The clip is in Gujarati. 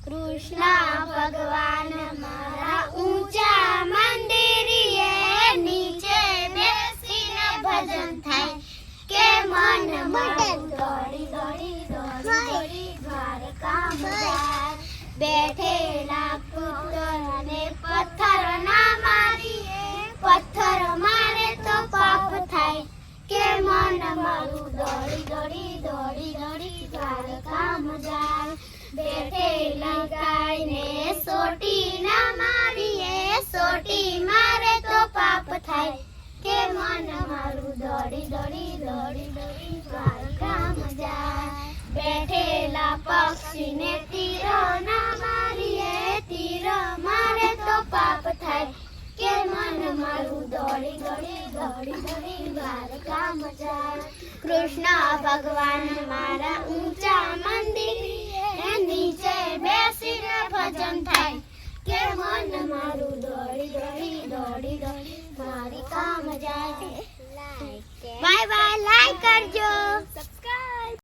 કૃષ્ણ ભગવાન મારા ઊંચા મંદિરે નીચે બેસીને ભજન થાય કે મન મારું દોડી દોડી દોડી દ્વારકામાં જાય બેઠેલા પુત્રને પથ્થર ના મારીએ પથ્થર મારે તો પાપ થાય કે મન મારું દોડી દોડી દ્વારકામાં જાય બેઠેલા ગાયને સોટી ના મારીએ સોટી મારે તો પાપ થાય કે મન મારું દોડી દોડી દ્વારકામાં જાય બેઠેલા પક્ષીને તીર ના મારીએ તીર મારે તો પાપ થાય કે મન મારું દોડી દોડી દ્વારકામાં જાય કૃષ્ણ ભગવાન મારા ઊંચા મંદિરે નીચે બેસીને ભજન થાય કે મન મારું દોડી દોડી દ્વારકામાં જાય બાય બાય લાઈક કરજો।